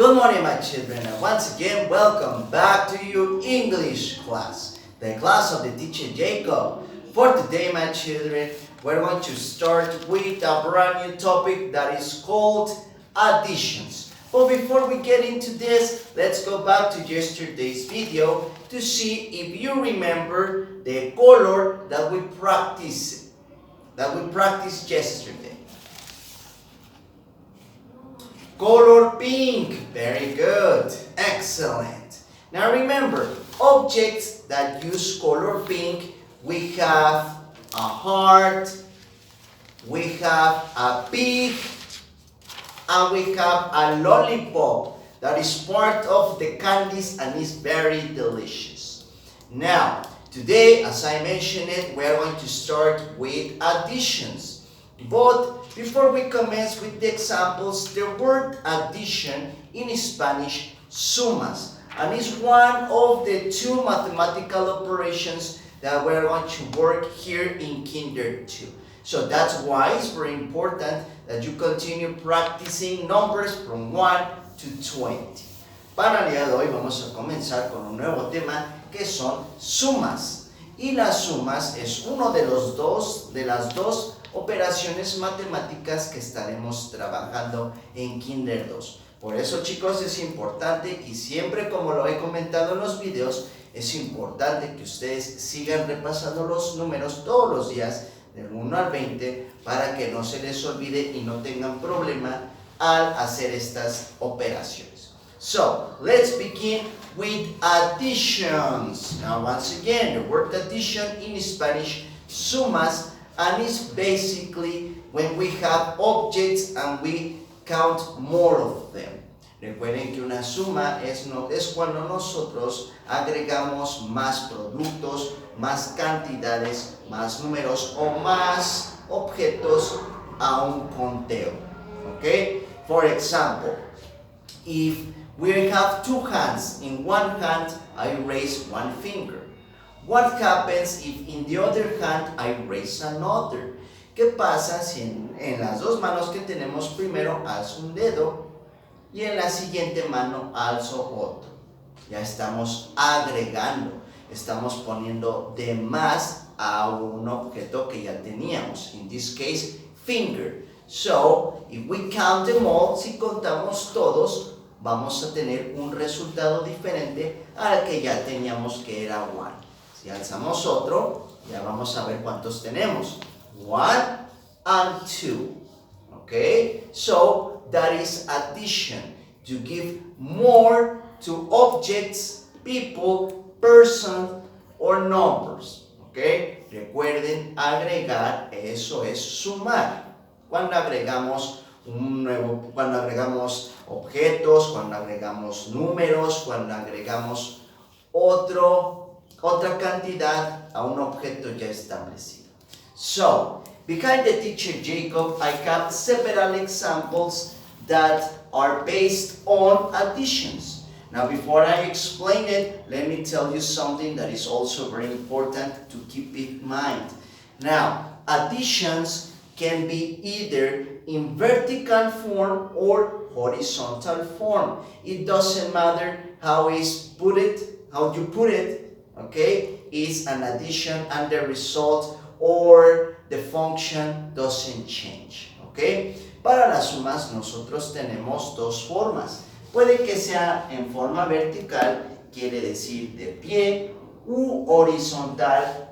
Good morning, my children, and once again, welcome back to your English class, the class of the teacher Jacob. For today, my children, we're going to start with a brand new topic that is called additions. But before we get into this, let's go back to yesterday's video to see if you remember the color that we practiced yesterday. Color pink. Very good. Excellent. Now remember, objects that use color pink, we have a heart, we have a pig, and we have a lollipop that is part of the candies and is very delicious. Now, today, as I mentioned it, we are going to start with additions. But before we commence with the examples, the word addition in Spanish, sumas, and is one of the two mathematical operations that we're going to work here in Kinder 2. So that's why it's very important that you continue practicing numbers from 1 to 20. Para el día de hoy vamos a comenzar con un nuevo tema que son sumas. Y las sumas es uno de las dos operaciones matemáticas que estaremos trabajando en Kinder 2. Por eso, chicos, es importante y siempre, como lo he comentado en los videos, es importante que ustedes sigan repasando los números todos los días del 1 al 20 para que no se les olvide y no tengan problema al hacer estas operaciones. So, let's begin with additions. Now, once again, the word addition in Spanish, sumas, and it's basically when we have objects and we count more of them. Recuerden que una suma es cuando nosotros agregamos más productos, más cantidades, más números o más objetos a un conteo. Okay? For example, if we have two hands, in one hand I raise one finger. What happens if in the other hand I raise another? ¿Qué pasa si en las dos manos que tenemos primero alzo un dedo y en la siguiente mano alzo otro? Ya estamos agregando, estamos poniendo de más a un objeto que ya teníamos. In this case, finger. So, if we count them all, si contamos todos, vamos a tener un resultado diferente al que ya teníamos, que era one. Si alzamos otro, ya vamos a ver cuántos tenemos. 1 and 2. Okay? So, that is addition. To give more to objects, people, person, or numbers. Okay? Recuerden, agregar, eso es sumar. Cuando agregamos objetos, cuando agregamos números, cuando agregamos otra cantidad a un objeto ya establecido. So, behind the teacher Jacob, I have several examples that are based on additions. Now, before I explain it, let me tell you something that is also very important to keep in mind. Now, additions can be either in vertical form or horizontal form. It doesn't matter how you put it. Okay, is an addition and the result or the function doesn't change. Okay, para las sumas nosotros tenemos dos formas. Puede que sea en forma vertical, quiere decir de pie, u horizontal,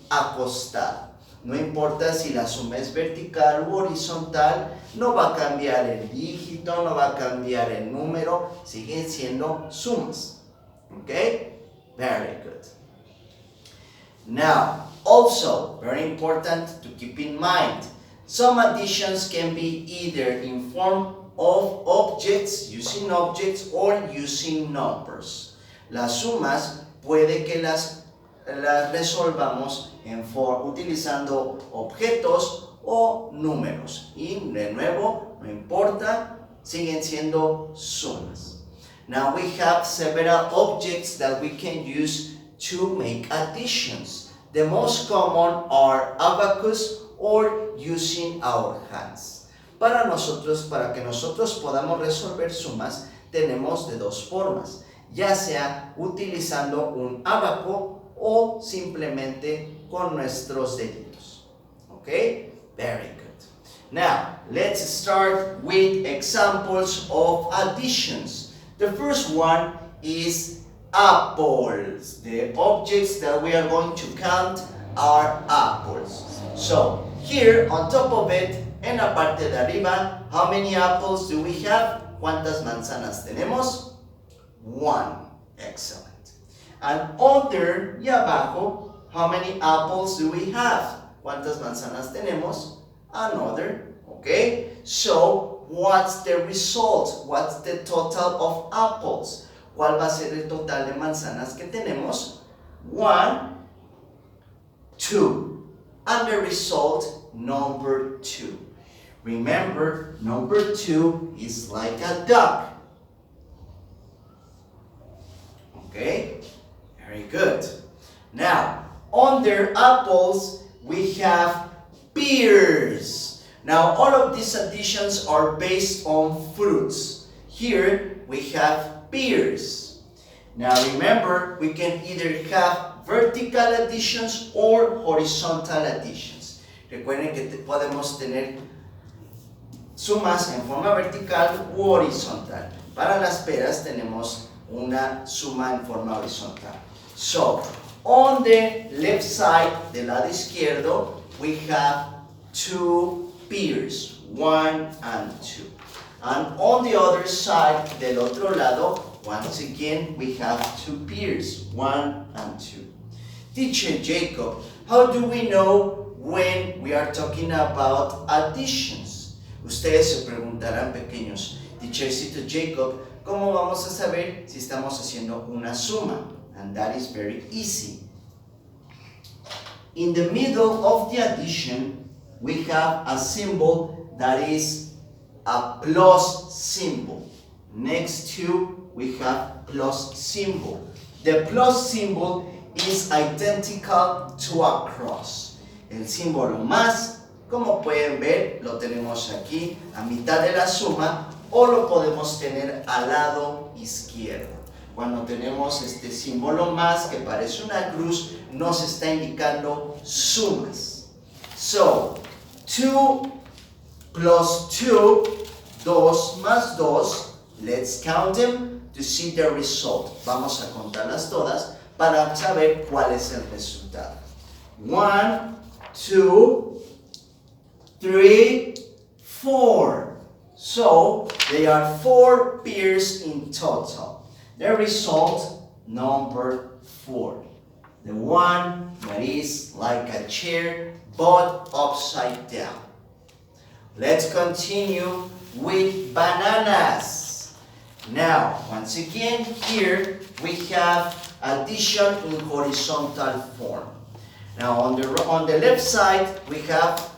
acostado. No importa si la suma es vertical u horizontal, no va a cambiar el dígito, no va a cambiar el número, siguen siendo sumas. Okay. Very good. Now, also, very important to keep in mind, some additions can be either in form of objects, using objects, or using numbers. Las sumas puede que las resolvamos utilizando objetos o números. Y de nuevo, no importa, siguen siendo sumas. Now we have several objects that we can use to make additions. The most common are abacus or using our hands. Para que nosotros podamos resolver sumas, tenemos de dos formas, ya sea utilizando un abaco o simplemente con nuestros deditos. Okay? Very good. Now, let's start with examples of additions. The first one is apples. The objects that we are going to count are apples. So, here on top of it, en la parte de arriba, how many apples do we have? ¿Cuántas manzanas tenemos? One. Excellent. And under y abajo, how many apples do we have? ¿Cuántas manzanas tenemos? Another. Okay? So, what's the result? What's the total of apples? ¿Cuál va a ser el total de manzanas que tenemos? 1, 2. And the result, number 2. Remember, number 2 is like a duck. Okay? Very good. Now, under apples, we have pears. Now, all of these additions are based on fruits. Here, we have pears. Now, remember, we can either have vertical additions or horizontal additions. Recuerden que podemos tener sumas en forma vertical u horizontal. Para las peras tenemos una suma en forma horizontal. So, on the left side, del lado izquierdo, we have 2 pears, 1 and 2. And on the other side, del otro lado, once again, we have 2 pears, 1 and 2. Teacher Jacob, how do we know when we are talking about additions? Ustedes se preguntarán, pequeños, Teachercito Jacob, ¿cómo vamos a saber si estamos haciendo una suma? And that is very easy. In the middle of the addition, we have a symbol that is a plus symbol. Next to, we have plus symbol. The plus symbol is identical to a cross. El símbolo más, como pueden ver, lo tenemos aquí a mitad de la suma o lo podemos tener al lado izquierdo. Cuando tenemos este símbolo más que parece una cruz, nos está indicando sumas. So, 2 plus 2, 2 más 2, let's count them to see the result. Vamos a contarlas todas para saber cuál es el resultado. 1, 2, 3, 4. So, there are 4 pears in total. The result, number 4. The one that is like a chair but upside down. Let's continue with bananas. Now, once again, here we have addition in horizontal form. Now, on the left side, we have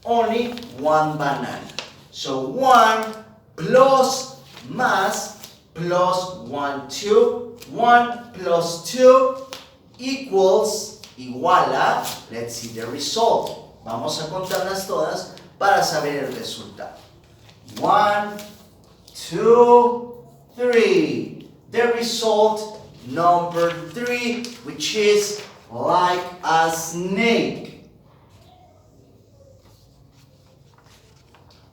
only 1 banana. So, 1 plus más plus 1, 2. 1 plus 2 equals, iguala, let's see the result. Vamos a contarlas todas para saber el resultado. 1, 2, 3. The result, number 3, which is like a snake.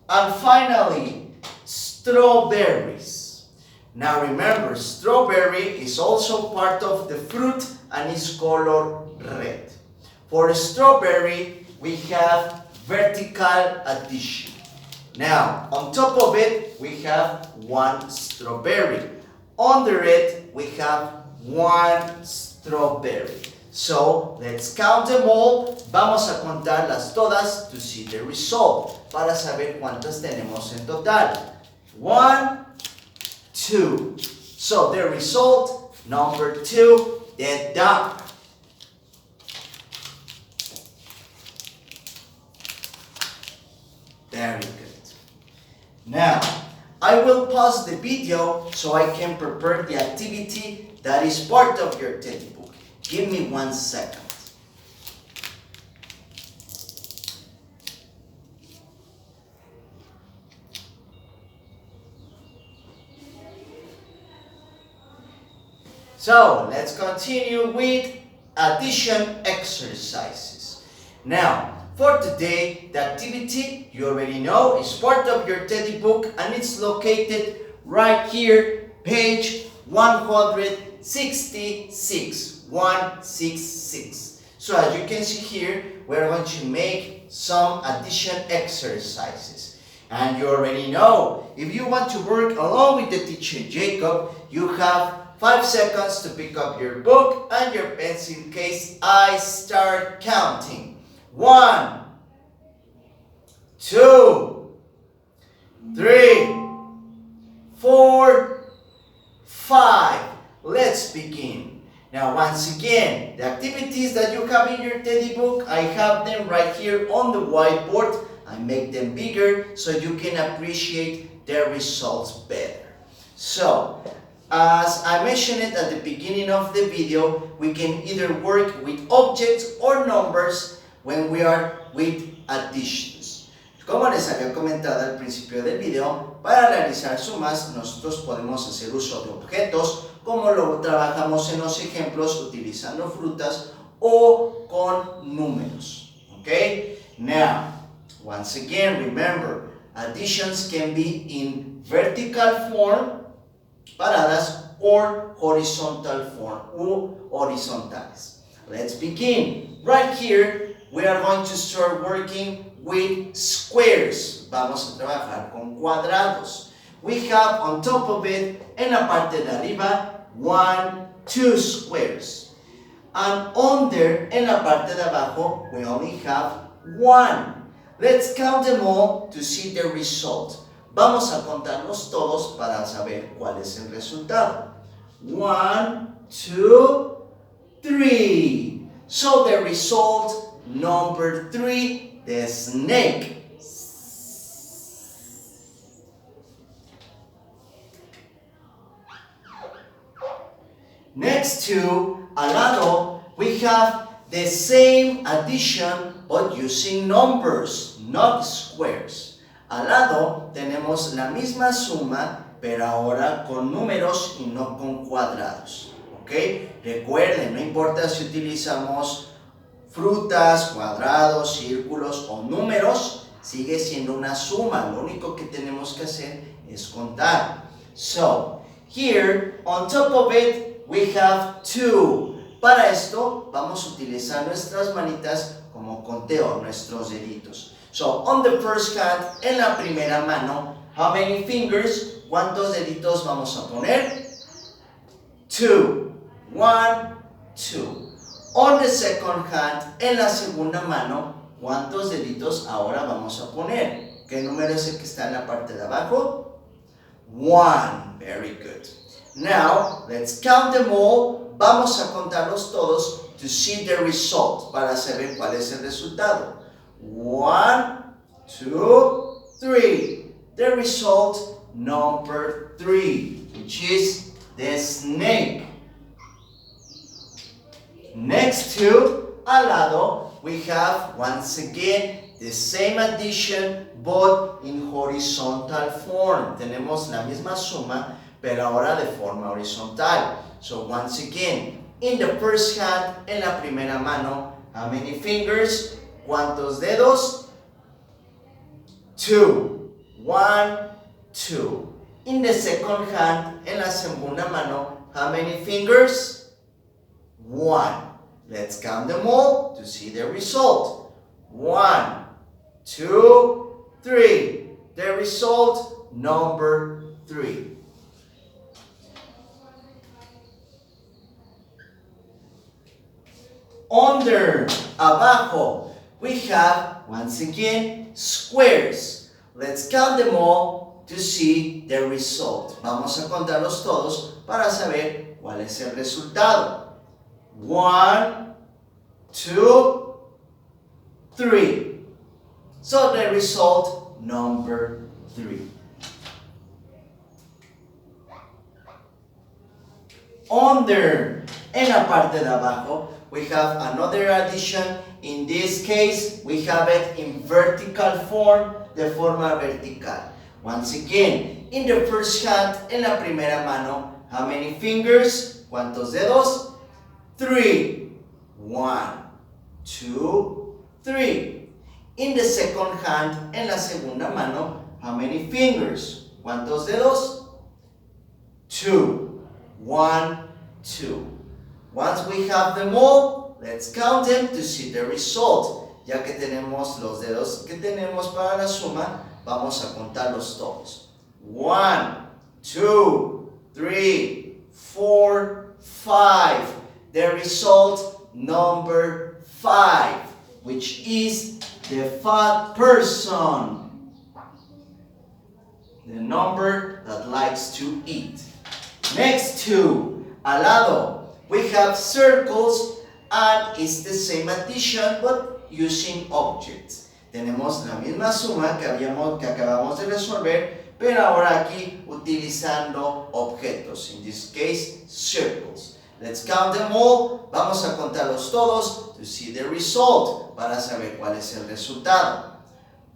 And finally, strawberries. Now remember, strawberry is also part of the fruit and is color red. For strawberry, we have vertical addition. Now, on top of it, we have 1 strawberry. Under it, we have 1 strawberry. So, let's count them all. Vamos a contarlas todas to see the result. Para saber cuántas tenemos en total. 1, 2. So, the result, number 2, the duck. Very good. Now, I will pause the video so I can prepare the activity that is part of your textbook. Give me 1 second. So let's continue with addition exercises. Now, for today, the activity you already know is part of your teddy book and it's located right here, page 166. 166. So as you can see here, we're going to make some addition exercises. And you already know, if you want to work along with the teacher Jacob, you have 5 seconds to pick up your book and your pencil case. I start counting. 1, 2, 3, 4, 5. Let's begin. Now once again, the activities that you have in your teddy book, I have them right here on the whiteboard. I make them bigger so you can appreciate their results better. So, as I mentioned it at the beginning of the video, we can either work with objects or numbers when we are with additions. Como les había comentado al principio del video, para realizar sumas nosotros podemos hacer uso de objetos como lo trabajamos en los ejemplos utilizando frutas o con números. Okay? Now, once again, remember, additions can be in vertical form, paradas, or horizontal form, u horizontales. Let's begin. Right here, we are going to start working with squares. Vamos a trabajar con cuadrados. We have on top of it, en la parte de arriba, 1, 2 squares. And under, en la parte de abajo, we only have 1. Let's count them all to see the result. Vamos a contarlos todos para saber cuál es el resultado. 1, 2, 3. So the result, number 3, the snake. Next to al lado, we have the same addition but using numbers, not squares. Al lado tenemos la misma suma, pero ahora con números y no con cuadrados. ¿Ok? Recuerden, no importa si utilizamos frutas, cuadrados, círculos o números, sigue siendo una suma. Lo único que tenemos que hacer es contar. So, here, on top of it, we have 2. Para esto, vamos a utilizar nuestras manitas como conteo, nuestros deditos. So, on the first hand, en la primera mano, how many fingers? ¿Cuántos deditos vamos a poner? 2. 1, 2. On the second hand, en la segunda mano, ¿cuántos deditos ahora vamos a poner? ¿Qué número es el que está en la parte de abajo? 1. Very good. Now, let's count them all. Vamos a contarlos todos to see the result, para saber cuál es el resultado. 1, 2, 3. The result, number 3, which is the snake. Next to, al lado, we have, once again, the same addition, but in horizontal form. Tenemos la misma suma, pero ahora de forma horizontal. So once again, in the first hand, en la primera mano, how many fingers? ¿Cuántos dedos? 2. 1, 2. In the second hand, en la segunda mano, how many fingers? 1. Let's count them all to see the result. 1, 2, 3. The result, number 3. Under, abajo, we have, once again, squares. Let's count them all to see the result. Vamos a contarlos todos para saber cuál es el resultado. 1, 2, 3. So the result, number 3. Under, en la parte de abajo, we have another addition. In this case, we have it in vertical form, de forma vertical. Once again, in the first hand, en la primera mano, how many fingers? ¿Cuántos dedos? 3. 1, 2, 3. In the second hand, en la segunda mano, how many fingers? ¿Cuántos dedos? 2. 1, 2. Once we have them all, let's count them to see the result. Ya que tenemos los dedos que tenemos para la suma, vamos a contarlos todos. 1, 2, 3, 4, 5. The result, number 5, which is the fat person. The number that likes to eat. Next to, al lado, we have circles and it's the same addition but using objects. Tenemos la misma suma que acabamos de resolver, pero ahora aquí utilizando objetos. In this case, circles. Let's count them all. Vamos a contarlos todos to see the result, para saber cuál es el resultado.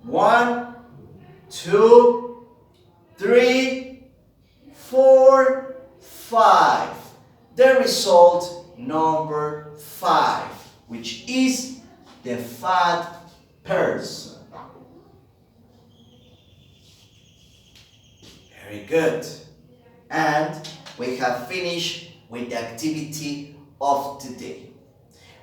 1, 2, 3, 4, 5. The result, number 5, which is the fat person. Very good. And we have finished with the activity of today.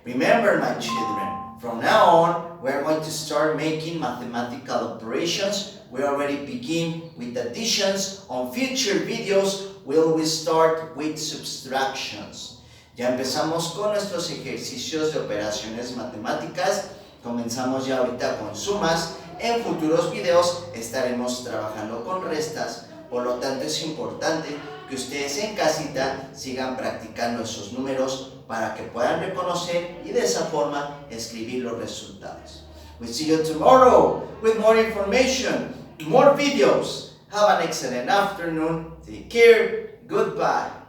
Remember, my children, from now on, we're going to start making mathematical operations. We already begin with additions. On future videos, we'll start with subtractions. Ya empezamos con nuestros ejercicios de operaciones matemáticas. Comenzamos ya ahorita con sumas. En futuros videos estaremos trabajando con restas. Por lo tanto, es importante que ustedes en casita sigan practicando esos números para que puedan reconocer y de esa forma escribir los resultados. We'll see you tomorrow with more information, more videos. Have an excellent afternoon. Take care. Goodbye.